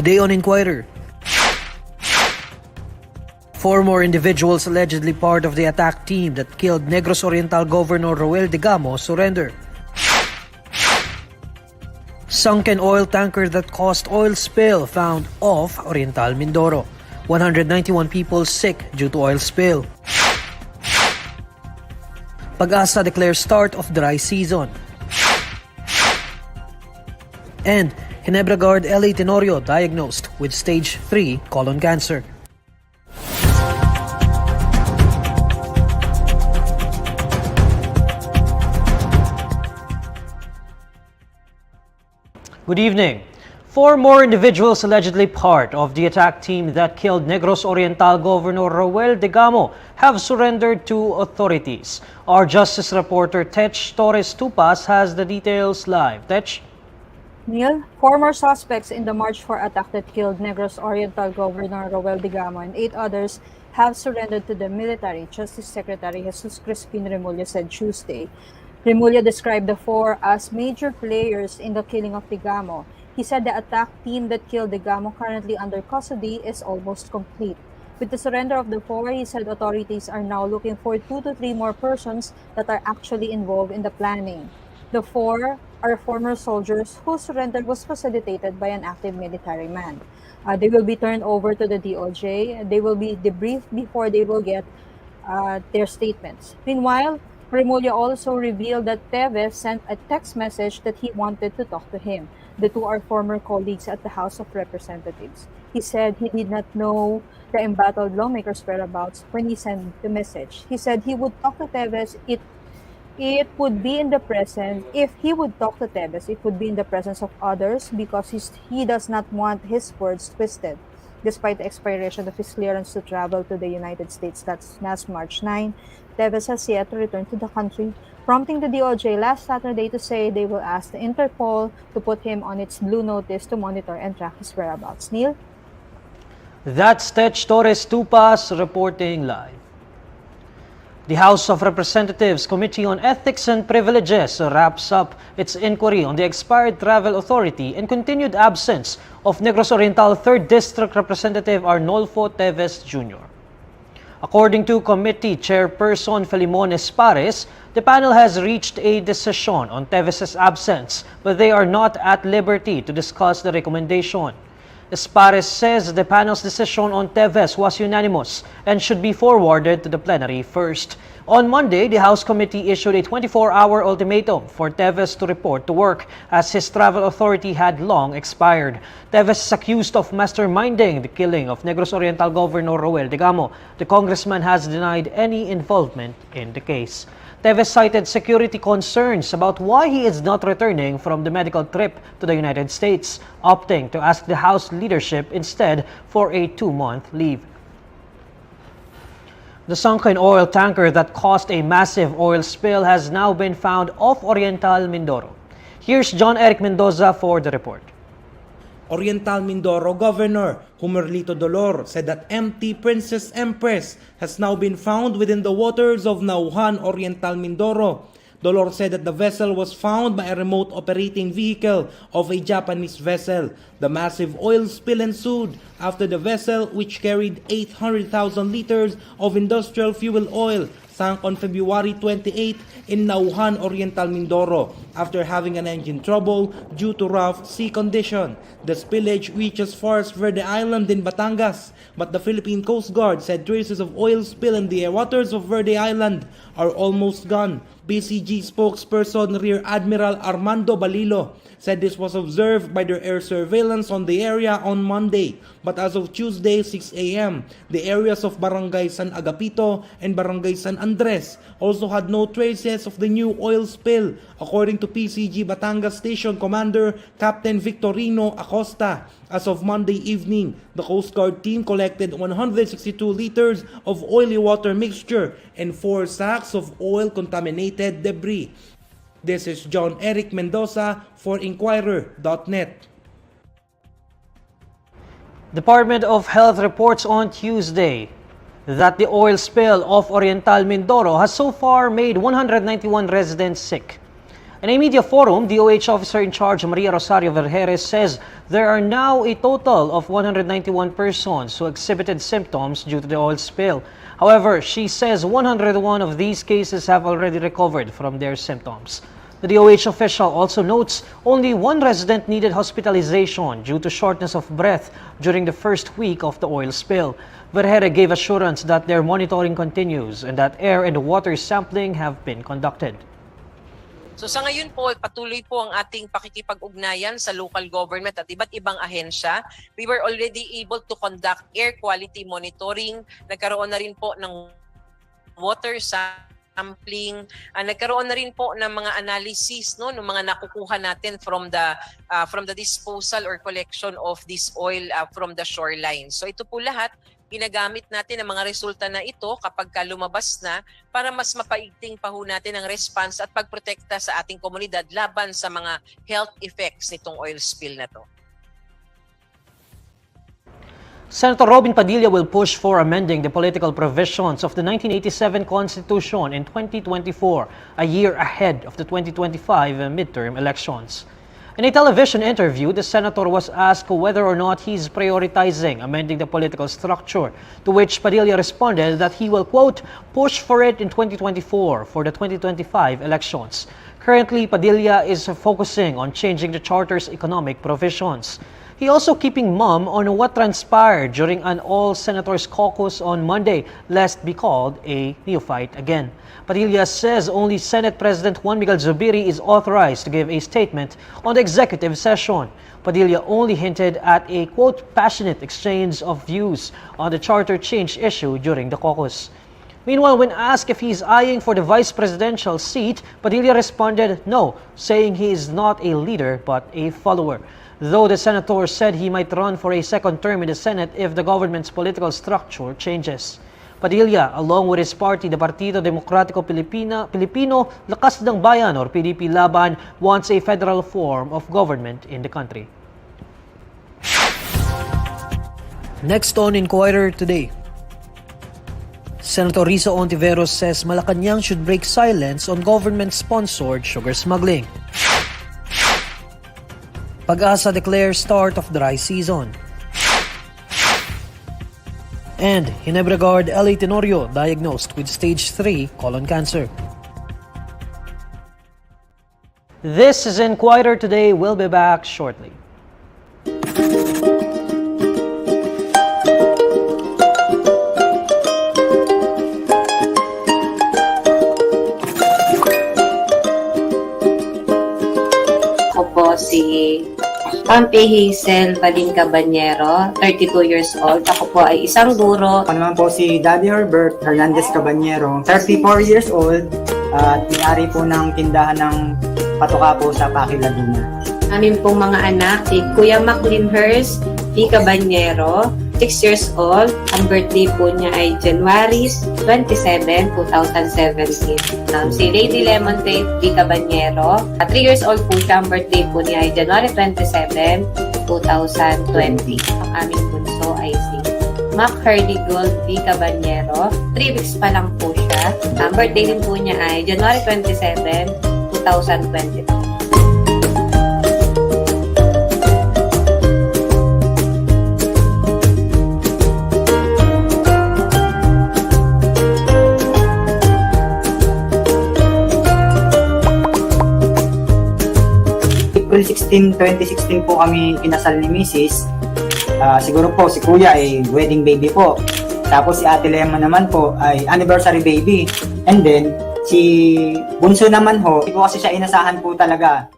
Today on Inquirer, 4 more individuals allegedly part of the attack team that killed Negros Oriental Governor Degamo surrender. Sunken oil tanker that caused oil spill found off Oriental Mindoro. 191 people sick due to oil spill. Pag-asa declares start of dry season. And Ginebra Guard LA Tenorio diagnosed with stage 3 colon cancer. Good evening. 4 more individuals allegedly part of the attack team that killed Negros Oriental Governor Degamo have surrendered to authorities. Our justice reporter Teves Torres Tupas has the details live. Teves? Neil, former suspects in the March 4 attack that killed Negros Oriental Governor Degamo and 8 others have surrendered to the military, Justice Secretary Jesus Crispin Remulla said Tuesday. Remulla described the 4 as major players in the killing of Degamo. He said the attack team that killed Degamo, currently under custody, is almost complete. With the surrender of the 4, he said authorities are now looking for 2 to 3 more persons that are actually involved in the planning. The 4 are former soldiers whose surrender was facilitated by an active military man. They will be turned over to the DOJ. They will be debriefed before they will get their statements. Meanwhile, Remulla also revealed that Teves sent a text message that he wanted to talk to him. The 2 are former colleagues at the House of Representatives. He said he did not know the embattled lawmaker's whereabouts when he sent the message. He said he would talk to Teves. It would be in the presence, if he would talk to Teves, it would be in the presence of others because he does not want his words twisted. Despite the expiration of his clearance to travel to the United States last March 9, Teves has yet to return to the country, prompting the DOJ last Saturday to say they will ask the Interpol to put him on its blue notice to monitor and track his whereabouts. Neil? That's Teves Torres Tupas reporting live. The House of Representatives Committee on Ethics and Privileges wraps up its inquiry on the expired travel authority and continued absence of Negros Oriental 3rd District Representative Arnolfo Teves Jr. According to Committee Chairperson Filimon Espares, the panel has reached a decision on Teves' absence, but they are not at liberty to discuss the recommendation. Espares says the panel's decision on Teves was unanimous and should be forwarded to the plenary first. On Monday, the House Committee issued a 24-hour ultimatum for Teves to report to work as his travel authority had long expired. Teves is accused of masterminding the killing of Negros Oriental Governor Degamo. The congressman has denied any involvement in the case. Teves cited security concerns about why he is not returning from the medical trip to the United States, opting to ask the House leadership instead for a 2-month leave. The sunken oil tanker that caused a massive oil spill has now been found off Oriental Mindoro. Here's John Eric Mendoza for the report. Oriental Mindoro Governor Humerlito Dolor said that empty Princess Empress has now been found within the waters of Nauhan, Oriental Mindoro. Dolor said that the vessel was found by a remote operating vehicle of a Japanese vessel. The massive oil spill ensued after the vessel, which carried 800,000 liters of industrial fuel oil, sank on February 28 in Nauhan, Oriental Mindoro after having an engine trouble due to rough sea condition. The spillage reached as far as Verde Island in Batangas, but the Philippine Coast Guard said traces of oil spill in the waters of Verde Island are almost gone. PCG spokesperson Rear Admiral Armando Balilo said this was observed by their air surveillance on the area on Monday. But as of Tuesday, 6 a.m., the areas of Barangay San Agapito and Barangay San Andres also had no traces of the new oil spill, according to PCG Batangas Station Commander Captain Victorino Acosta. As of Monday evening, the Coast Guard team collected 162 liters of oily water mixture and 4 sacks of oil-contaminated debris. This is John Eric Mendoza for INQUIRER.net. Department of Health reports on Tuesday that the oil spill off Oriental Mindoro has so far made 191 residents sick. In a media forum, DOH officer in charge Maria Rosario Vergeres says there are now a total of 191 persons who exhibited symptoms due to the oil spill. However, she says 101 of these cases have already recovered from their symptoms. The DOH official also notes only one resident needed hospitalization due to shortness of breath during the first week of the oil spill. Vergeres gave assurance that their monitoring continues and that air and water sampling have been conducted. So sa ngayon po, patuloy po ang ating pakikipag-ugnayan sa local government at iba't ibang ahensya. We were already able to conduct air quality monitoring. Nagkaroon na rin po ng water sampling. Nagkaroon na rin po ng mga analysis, no, ng mga nakukuha natin from the disposal or collection of this oil from the shoreline. So ito po lahat, ginagamit natin ang mga resulta na ito kapag lumabas na para mas mapaigting pa ho natin ang response at pagprotekta sa ating komunidad laban sa mga health effects nitong oil spill na to. Senator Robin Padilla will push for amending the political provisions of the 1987 Constitution in 2024, a year ahead of the 2025 midterm elections. In a television interview, the senator was asked whether or not he's prioritizing amending the political structure, to which Padilla responded that he will, quote, push for it in 2024 for the 2025 elections. Currently, Padilla is focusing on changing the charter's economic provisions. He also keeping mum on what transpired during an all-senators caucus on Monday, lest be called a neophyte again. Padilla says only Senate President Juan Miguel Zubiri is authorized to give a statement on the executive session. Padilla only hinted at a, quote, passionate exchange of views on the charter change issue during the caucus. Meanwhile, when asked if he's eyeing for the vice presidential seat, Padilla responded no, saying he is not a leader but a follower. Though the senator said he might run for a second term in the Senate if the government's political structure changes. Padilla, along with his party, the Partido Demokratiko Pilipino Lakas ng Bayan or PDP Laban, wants a federal form of government in the country. Next on Inquirer today. Senator Risa Hontiveros says Malacanang should break silence on government-sponsored sugar smuggling. Pag-asa declares start of dry season. And Hinebra-Guard LA Tenorio diagnosed with stage 3 colon cancer. This is Inquirer Today. We'll be back shortly. Si Pampi Hazel Balin Cabanyero, 32 years old. Ako po ay isang guro. Ako naman po si Daddy Herbert Hernandez Cabanyero, 34 years old at may-ari po ng tindahan ng patuka po sa Paki, Laguna. Amin pong mga anak, si Kuya Maclean Hurst P. Cabanyero, 6 years old. Ang birthday po niya ay January 27, 2017. Si Lady Lemonade P. Cabanyero, 3 years old po siya. Ang birthday po niya ay January 27, 2020. Ang aming bunso ay si Mac Hurdy Gold P. Cabanyero. 3 weeks pa lang po siya. Ang birthday din po niya ay January 27, 2022. April 16, 2016 po kami kinasal ni Mrs. Siguro po si Kuya ay wedding baby po. Tapos si Ate Lemon naman po ay anniversary baby. And then si Bunso naman ho, hindi po kasi siya inasahan po talaga.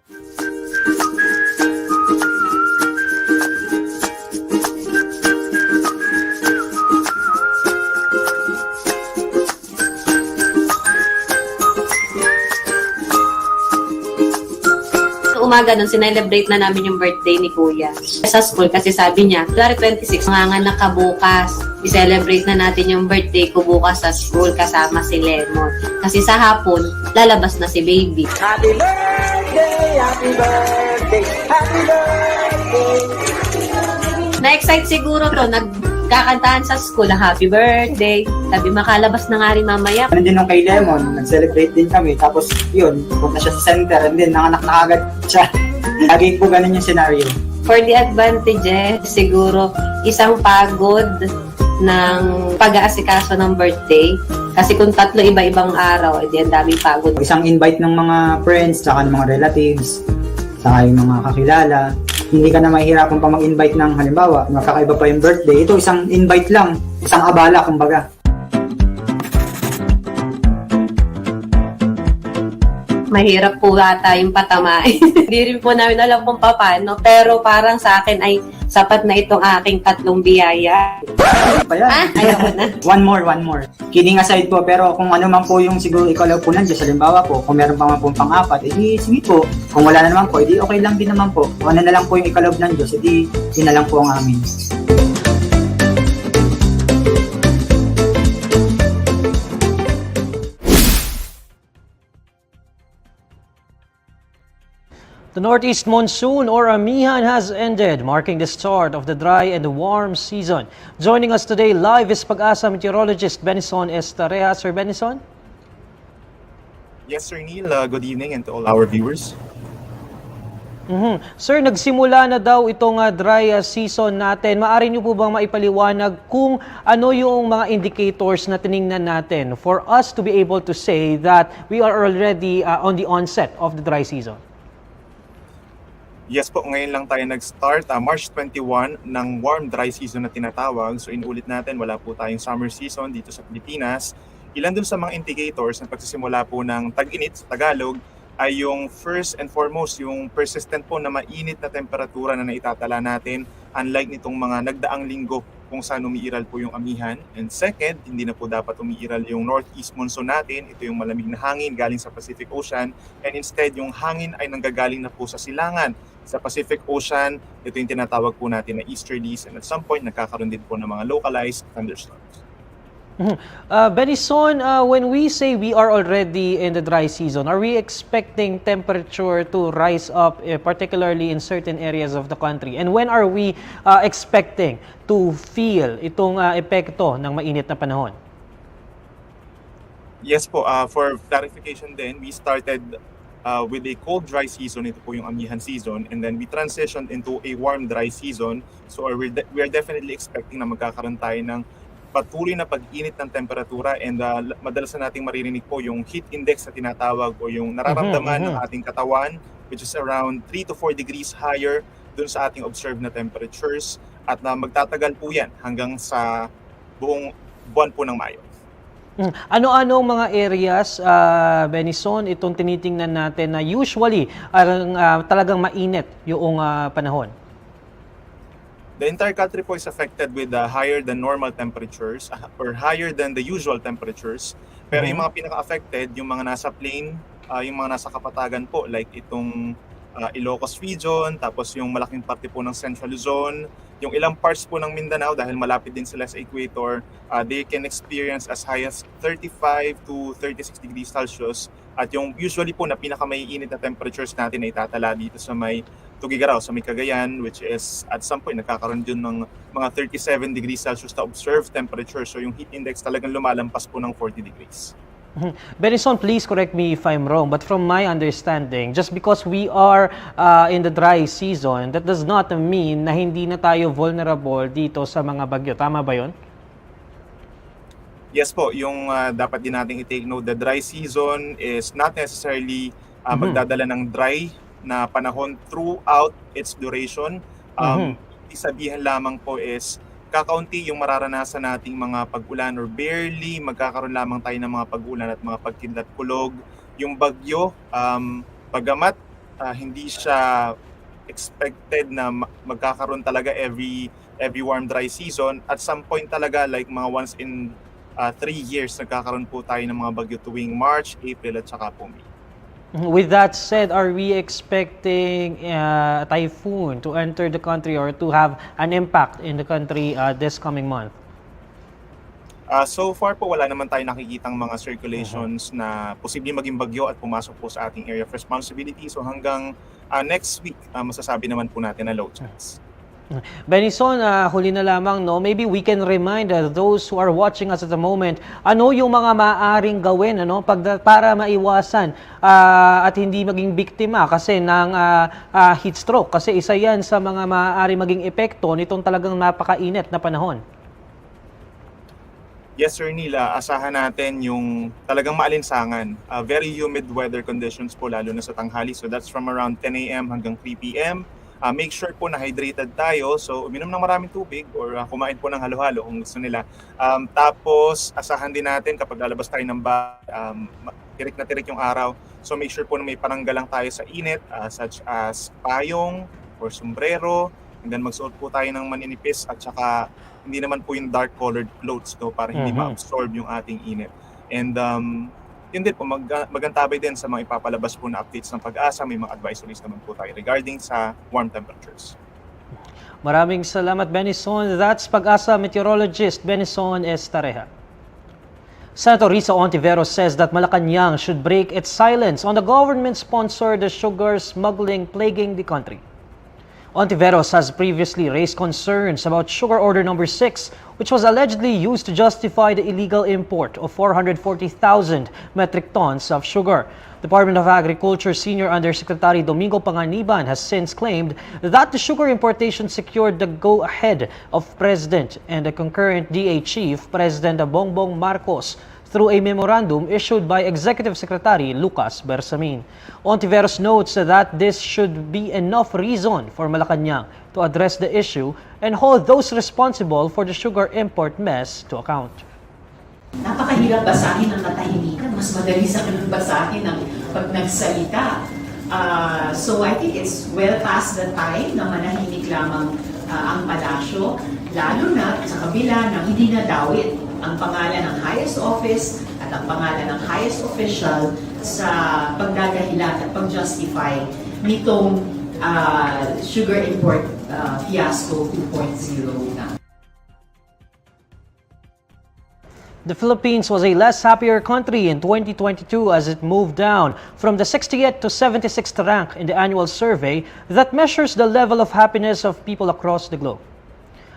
Umaga nun, sinelebrate na namin yung birthday ni Kuya. Sa school, kasi sabi niya, January 26, manganganak ka bukas. I-celebrate na natin yung birthday ko bukas sa school kasama si Lemon. Kasi sa hapon, lalabas na si baby. Happy birthday! Happy birthday! Happy birthday! Na-excite siguro to, Kakantahan sa school na happy birthday. Sabi, makalabas na nga rin mamaya. Ano din nung kay Lemon, nag-celebrate din kami. Tapos yun, punta siya sa center and then nanganak na agad siya. Lagi po ganun yung scenario. For the advantages, siguro isang pagod ng pag-aasikaso ng birthday. Kasi kung 3 iba-ibang araw, edi ang daming pagod. Isang invite ng mga friends, saka ng mga relatives, saka yung mga kakilala. Hindi ka na mahihirapan pa mag-invite ng halimbawa, magkakaiba pa yung birthday. Ito isang invite lang, isang abala kumbaga. Mahirap po ata yung patamain. Hindi rin po namin alam kung paano. Pero parang sa akin ay sapat na itong aking 3 biyaya. Pa yan. Ayoko na. One more. Kidding aside po, pero kung ano man po yung siguro ikalaw po nandiyan, halimbawa po, kung meron pa man po pang-4, edi sige po. Kung wala na naman po, edi okay lang din naman po. Kung ano na lang po yung ikalaw nandiyan, edi yun na lang po ang amin. The northeast monsoon or amihan has ended, marking the start of the dry and warm season. Joining us today live is Pag-asa meteorologist Benison Estareja. Sir Benison? Yes, Sir Neil. Good evening and to all our viewers. Sir, nagsimula na daw itong dry season natin. Maaari niyo po bang maipaliwanag kung ano yung mga indicators na tiningnan natin for us to be able to say that we are already on the onset of the dry season? Yes po, ngayon lang tayo nag-start, March 21, ng warm dry season na tinatawag. So inulit natin, wala po tayong summer season dito sa Pilipinas. Ilan dun sa mga indicators na pagsisimula po ng tag-init sa Tagalog ay yung first and foremost, yung persistent po na mainit na temperatura na naitatala natin, unlike nitong mga nagdaang linggo kung saan umiiral po yung amihan. And second, hindi na po dapat umiiral yung northeast monsoon natin. Ito yung malamig na hangin galing sa Pacific Ocean. And instead, yung hangin ay nanggagaling na po sa silangan sa Pacific Ocean. Ito yung tinatawag po natin na easterlies. And at some point, nagkakaroon din po ng mga localized thunderstorms. Benison, when we say we are already in the dry season, are we expecting temperature to rise up, particularly in certain areas of the country? And when are we expecting to feel itong epekto ng mainit na panahon? Yes po, for clarification din, we started with a cold dry season. Ito po yung amihan season, and then we transitioned into a warm dry season. So we are definitely expecting na magkakaroon tayo ng patuloy na pag-init ng temperatura, and madalas na nating maririnig po yung heat index na tinatawag o yung nararamdaman ng ating katawan, which is around 3 to 4 degrees higher dun sa ating observed na temperatures, at magtatagal po yan hanggang sa buong buwan po ng Mayo. Ano-ano mga areas, Benison, itong tinitingnan natin na usually talagang mainit yung panahon? The entire country po is affected with higher than normal temperatures or higher than the usual temperatures. Pero yung mga pinaka-affected, yung mga nasa plain, yung mga nasa kapatagan po, like itong Ilocos region, tapos yung malaking parte po ng Central Luzon, yung ilang parts po ng Mindanao dahil malapit din sila sa equator, they can experience as high as 35 to 36 degrees Celsius. At yung usually po na pinakamaiinit na temperatures natin ay itatala dito sa may Tugigaraw, sa may Cagayan, which is at some point nagkakaroon din ng mga 37 degrees Celsius na observed temperature. So yung heat index talagang lumalampas po ng 40 degrees. Benison, please correct me if I'm wrong, but from my understanding, just because we are in the dry season, that does not mean na hindi na tayo vulnerable dito sa mga bagyo. Tama ba yun? Yes po, yung dapat din nating i-take note, the dry season is not necessarily magdadala ng dry na panahon throughout its duration. Isabihan lamang po is kakaunti yung mararanasan nating mga pag-ulan or barely magkakaroon lamang tayo ng mga pag-ulan at mga pagkidlat kulog. Yung bagyo, bagamat hindi siya expected na magkakaroon talaga every warm dry season, at some point talaga like mga once in 3 years nagkakaroon po tayo ng mga bagyo tuwing March, April at saka po May. With that said, are we expecting a typhoon to enter the country or to have an impact in the country this coming month? So far po, wala naman tayo nakikitang mga circulations na posibleng maging bagyo at pumasok po sa ating area of responsibility. So hanggang next week, masasabi naman po natin na low chance. Benison, huli na lamang, no? Maybe we can remind those who are watching us at the moment, ano yung mga maaaring gawin, ano, para maiwasan at hindi maging biktima kasi ng heat stroke. Kasi isa yan sa mga maaaring maging epekto nitong talagang napakainit na panahon. Yes, Sir Nila, asahan natin yung talagang maalinsangan. Very humid weather conditions po, lalo na sa tanghali. So that's from around 10 a.m. hanggang 3 p.m. Make sure po na hydrated tayo. So uminom ng maraming tubig or kumain po ng halo-halo kung gusto nila. Tapos asahan din natin kapag lalabas tayo ng bahay, tirik na tirik yung araw. So make sure po na may pananggalang tayo sa init, such as payong or sombrero. And then magsuot po tayo ng maninipis at saka hindi naman po yung dark colored clothes, no, para hindi ma-absorb yung ating init. And yun din po, magantabay din sa mga ipapalabas po na updates ng Pag-asa. May mga advisories naman po tayo regarding sa warm temperatures. Maraming salamat, Benison. That's Pag-asa meteorologist Benison Estareja. Senator Risa Hontiveros says that Malacanang should break its silence on the government-sponsored sugar smuggling plaguing the country. Hontiveros has previously raised concerns about Sugar Order Number 6, which was allegedly used to justify the illegal import of 440,000 metric tons of sugar. Department of Agriculture Senior Undersecretary Domingo Panganiban has since claimed that the sugar importation secured the go-ahead of President and the concurrent DA Chief, President Bongbong Marcos, through a memorandum issued by Executive Secretary Lucas Bersamin. Hontiveros notes that this should be enough reason for Malacanang to address the issue and hold those responsible for the sugar import mess to account. Napakahirap basahin ng katahimikan. Mas madali sa kanang basahin ng pag nagsalita. So I think it's well past the time na manahimik lamang ang palasyo, lalo na sa kabila ng hindi nadawit ang pangalan ng highest office at ang pangalan ng highest official sa pagdadahilan at pag-justify nitong sugar import fiasco 2.0 na. The Philippines was a less happier country in 2022 as it moved down from the 60th to 76th rank in the annual survey that measures the level of happiness of people across the globe.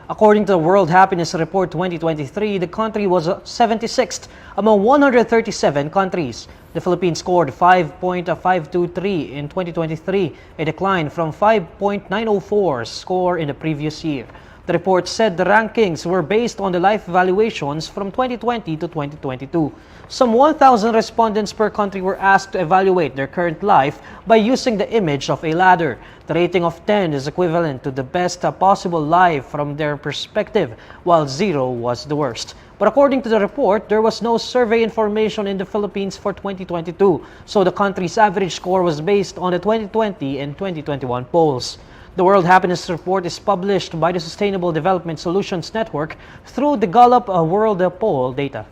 According to the World Happiness Report 2023, the country was 76th among 137 countries. The Philippines scored 5.523 in 2023, a decline from 5.904 score in the previous year. The report said the rankings were based on the life evaluations from 2020 to 2022. Some 1,000 respondents per country were asked to evaluate their current life by using the image of a ladder. The rating of 10 is equivalent to the best possible life from their perspective, while 0 was the worst. But according to the report, there was no survey information in the Philippines for 2022, so the country's average score was based on the 2020 and 2021 polls. The World Happiness Report is published by the Sustainable Development Solutions Network through the Gallup World Poll data.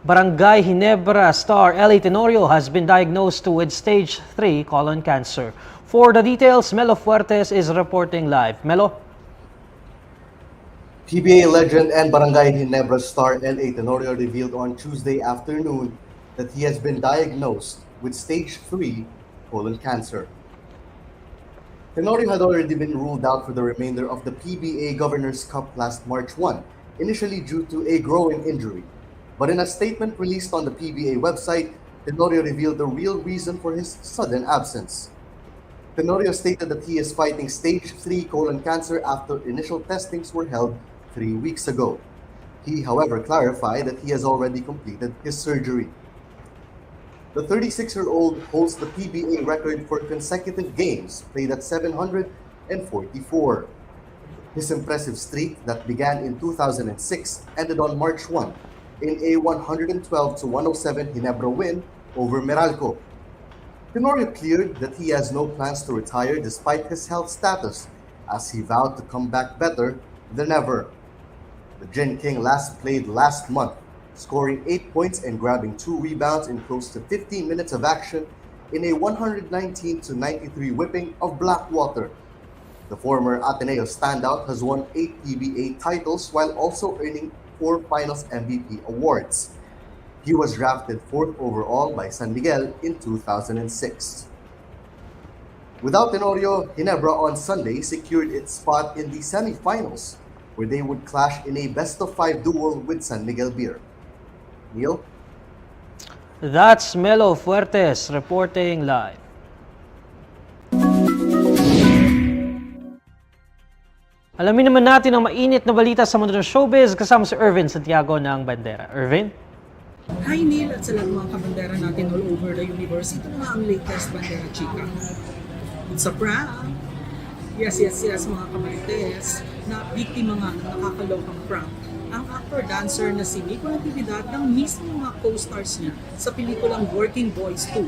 Barangay Ginebra star L.A. Tenorio has been diagnosed with stage 3 colon cancer. For the details, Melo Fuertes is reporting live. Melo? PBA legend and Barangay Ginebra star L.A. Tenorio revealed on Tuesday afternoon that he has been diagnosed with stage 3 colon cancer. Tenorio had already been ruled out for the remainder of the PBA Governor's Cup last March 1, initially due to a growing injury. But in a statement released on the PBA website, Tenorio revealed the real reason for his sudden absence. Tenorio stated that he is fighting stage 3 colon cancer after initial testings were held 3 weeks ago. He, however, clarified that he has already completed his surgery. The 36-year-old holds the PBA record for consecutive games played at 744. His impressive streak that began in 2006 ended on March 1 in a 112-107 Ginebra win over Meralco. Tenorio cleared that he has no plans to retire despite his health status, as he vowed to come back better than ever. The Gin King last played last month, scoring 8 points and grabbing 2 rebounds in close to 15 minutes of action in a 119-93 whipping of Blackwater. The former Ateneo standout has won 8 PBA titles while also earning 4 Finals MVP awards. He was drafted 4th overall by San Miguel in 2006. Without Tenorio, Ginebra on Sunday secured its spot in the semifinals, where they would clash in a best-of-5 duel with San Miguel Beer. Neil? That's Melo Fuertes reporting live. Alamin naman natin ang mainit na balita sa mundo ng showbiz kasama si Irvin Santiago ng Bandera. Irvin? Hi Neil at sa lahat ng mga kabandera natin all over the universe. Ito na ang latest Bandera Chika. It's a prank! Yes mga kamarites, na biktima nga ng nakakalokang prank ang actor-dancer na si Nico Natividad ng mismo mga co-stars niya sa pelikulang Working Boys 2.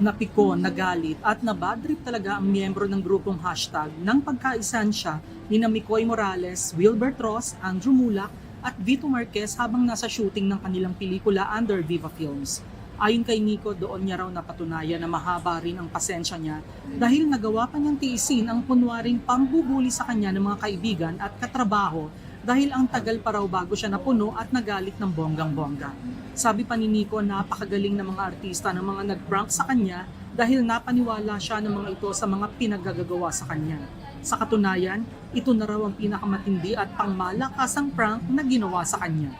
Napiko, nagalit at nabadrip talaga ang miyembro ng grupong hashtag nang pagkaisan siya ni Mikoy Morales, Wilbert Ross, Andrew Mulak at Vito Marquez habang nasa shooting ng kanilang pelikula under Viva Films. Ayon kay Nico, doon niya raw napatunayan na mahaba rin ang pasensya niya dahil nagawa pa niyang tiisin ang kunwaring pambubuli sa kanya ng mga kaibigan at katrabaho dahil ang tagal pa raw bago siya napuno at nagalit ng bonggang-bongga. Sabi pa ni Nico, napakagaling ng mga artista ng mga nag-prank sa kanya dahil napaniwala siya ng mga ito sa mga pinaggagawa sa kanya. Sa katunayan, ito na raw ang pinakamatindi at pangmalakasang prank na ginawa sa kanya.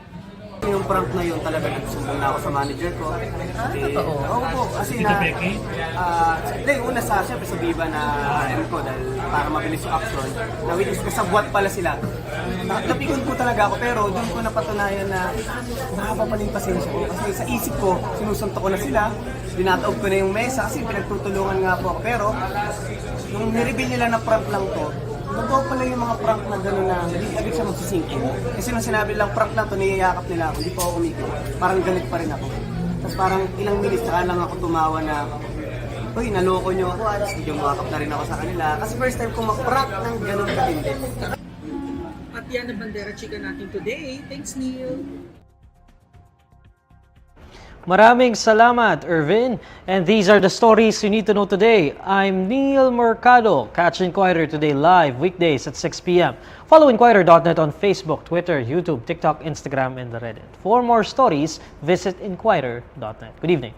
Yung prank na yun talaga nagsumbong na ako sa manager ko. Totoo? Oo po. Kasi hindi, una siyempre sa Viva na RM ko dahil para mabilis yung action. Na which is kasabwat pala sila. Napikon po talaga ako pero doon ko napatunayan na mahaba pala yung pasensya ko. Kasi sa isip ko, sinusunto ko na sila. Dinataob ko na yung mesa kasi pinagtutulungan nga po ako. Pero nung nireveal nila na prank lang to, totoo pala yung mga prank na gano'n na hindi agad siya magsisingkin. Kasi nung sinabi lang prank lang to, niyayakap nila ako, hindi pa ako umikot. Parang galit pa rin ako. Tapos parang ilang minutes saka lang ako tumawa na, uy, naloko niyo ako, at hindi makakap na rin ako sa kanila. Kasi first time kong mag-prank ng gano'n katindi. At yan ang Bandera Chika natin today. Thanks Neil! Maraming salamat, Irvin. And these are the stories you need to know today. I'm Neil Mercado. Catch Inquirer today live weekdays at 6 p.m. Follow INQUIRER.net on Facebook, Twitter, YouTube, TikTok, Instagram, and Reddit. For more stories, visit INQUIRER.net. Good evening.